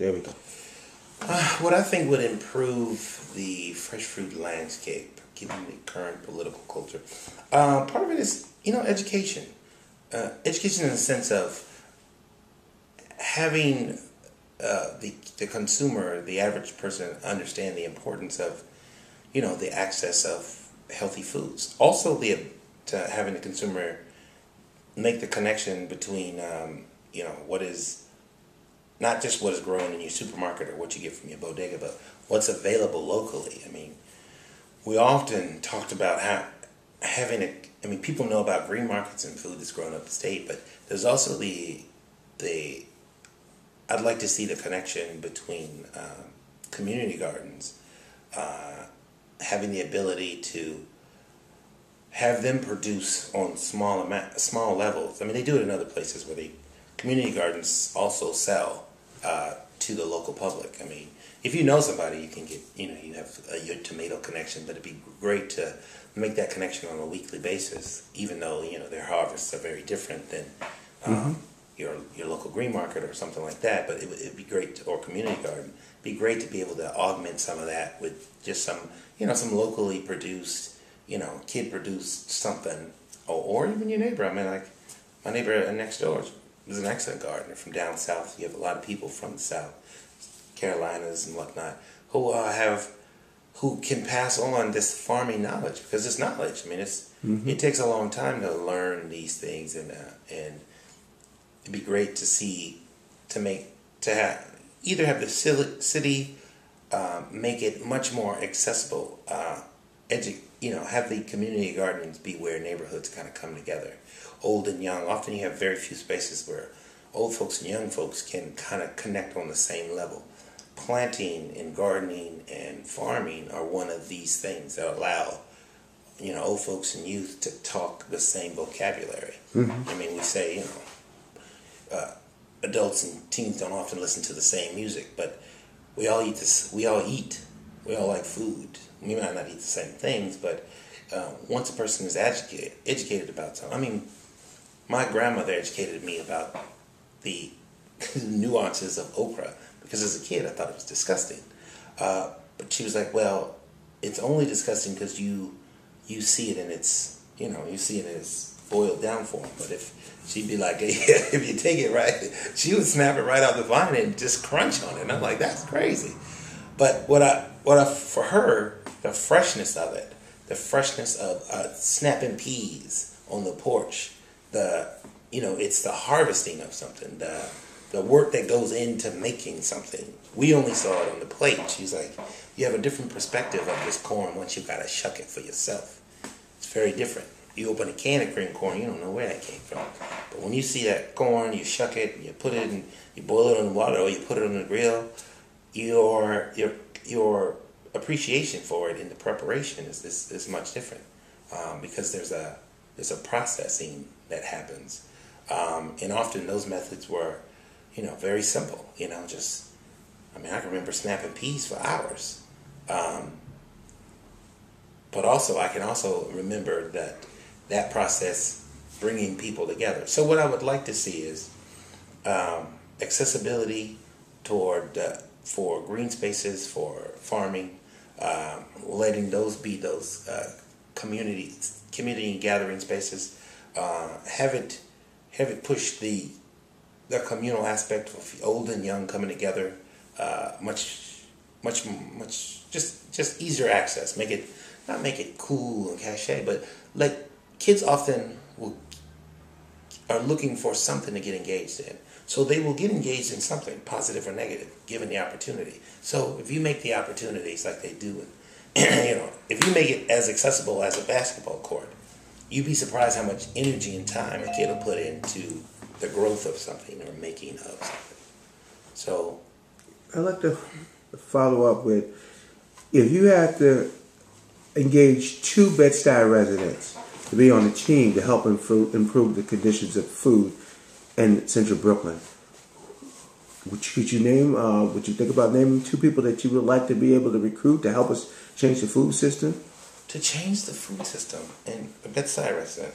There we go. What I think would improve the fresh fruit landscape, given the current political culture, part of it is, education. Education in the sense of having the consumer, the average person, understand the importance of, the access of healthy foods. Also, to having the consumer make the connection between, what is not just what is grown in your supermarket or what you get from your bodega, but what's available locally. I mean, we often talked about people know about green markets and food that's grown up the state, but there's also I'd like to see the connection between community gardens, having the ability to have them produce on small levels. I mean, they do it in other places where community gardens also sell to the local public. I mean, if you know somebody, you can get, you have your tomato connection, but it'd be great to make that connection on a weekly basis, even though, their harvests are very different than your local green market or something like that. But it'd be great, or community garden, it'd be great to be able to augment some of that with just some locally produced, kid-produced something, or even your neighbor. I mean, like, my neighbor next door is an excellent gardener from down south. You have a lot of people from the South, Carolinas and whatnot, who can pass on this farming knowledge, because it's knowledge. I mean, it takes a long time to learn these things, and it'd be great to have the city make it much more accessible. Have the community gardens be where neighborhoods kind of come together, old and young. Often you have very few spaces where old folks and young folks can kind of connect on the same level. Planting and gardening and farming are one of these things that allow, old folks and youth to talk the same vocabulary. I mean, we say, adults and teens don't often listen to the same music, but we all eat. We all like food. We might not eat the same things, but once a person is educated about something. I mean, my grandmother educated me about the nuances of okra, because as a kid I thought it was disgusting. But she was like, well, it's only disgusting because you see it in its, in its boiled down form. But if she'd be like, if you take it right, she would snap it right out the vine and just crunch on it. And I'm like, that's crazy. But for her, the freshness of it, the freshness of snapping peas on the porch, it's the harvesting of something, the work that goes into making something. We only saw it on the plate. She's like, you have a different perspective of this corn once you gotta shuck it for yourself. It's very different. You open a can of cream corn, you don't know where that came from. But when you see that corn, you shuck it, you put it in, you boil it in the water, or you put it on the grill, your appreciation for it in the preparation is much different, because there's a processing that happens, and often those methods were, very simple. I can remember snapping peas for hours, but also I can also remember that process bringing people together. So what I would like to see is accessibility for green spaces, for farming, letting those be those community gathering spaces. Have it push the communal aspect of old and young coming together. Much just easier access. Not make it cool and cachet, but like kids often are looking for something to get engaged in. So they will get engaged in something, positive or negative, given the opportunity. So if you make the opportunities like they do, if you make it as accessible as a basketball court, you'd be surprised how much energy and time a kid will put into the growth of something or making of something. So I'd like to follow up with, if you had to engage 2 Bed-Stuy residents to be on a team to help improve the conditions of food in central Brooklyn, would you think about naming 2 people that you would like to be able to recruit to help us change the food system? To change the food system in a Bed-Stuy resident.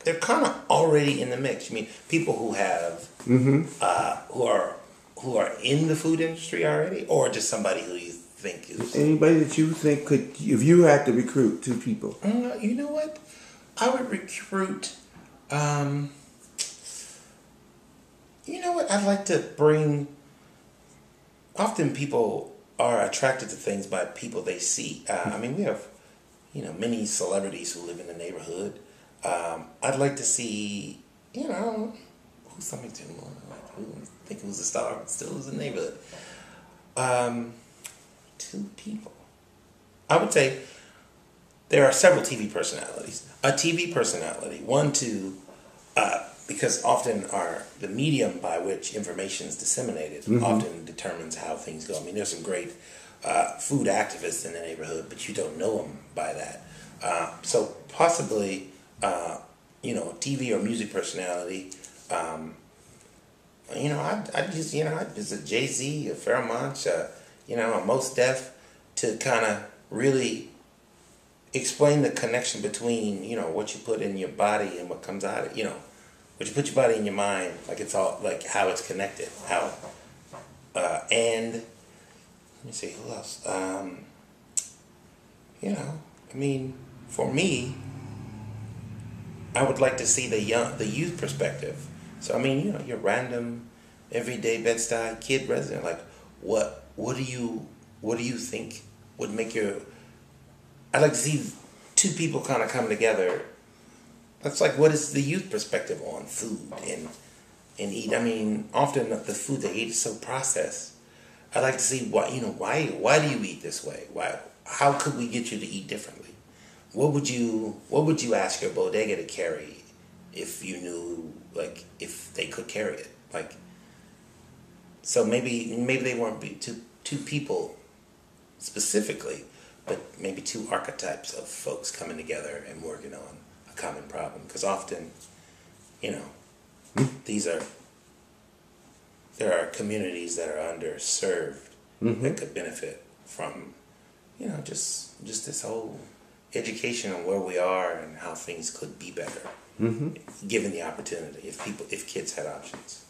they're kind of already in the mix. You mean people who have who are in the food industry already, or just somebody who you think is anybody that you think could, if you had to recruit two people? You know what? I would recruit. You know what? I'd like to bring. Often people are attracted to things by people they see. I mean, we have, many celebrities who live in the neighborhood. I'd like to see, who's something to I think who's a star, still is in the neighborhood. Two people. I would say there are several TV personalities. A TV personality, one to, because often the medium by which information is disseminated often determines how things go. I mean, there's some great food activists in the neighborhood, but you don't know them by that. So possibly, a TV or music personality. I'd visit Jay-Z, a Fairmont, a Mos Def to kind of really explain the connection between, what you put in your body and what comes out of, what you put your body and your mind, like it's all, like how it's connected, and let me see, who else? For me, I would like to see the youth perspective. So, your random, everyday Bed-Stuy kid resident, like, what do you think would make I'd like to see two people kind of come together. That's like, what is the youth perspective on food and eat? Often the food they eat is so processed. I'd like to see why do you eat this way? How could we get you to eat differently? What would you ask your bodega to carry if you knew, like, if they could carry it? Like, so maybe they weren't two people specifically, but maybe two archetypes of folks coming together and working on a common problem. Because often, there are communities that are underserved that could benefit from, just this whole education on where we are and how things could be better, given the opportunity. If kids had options.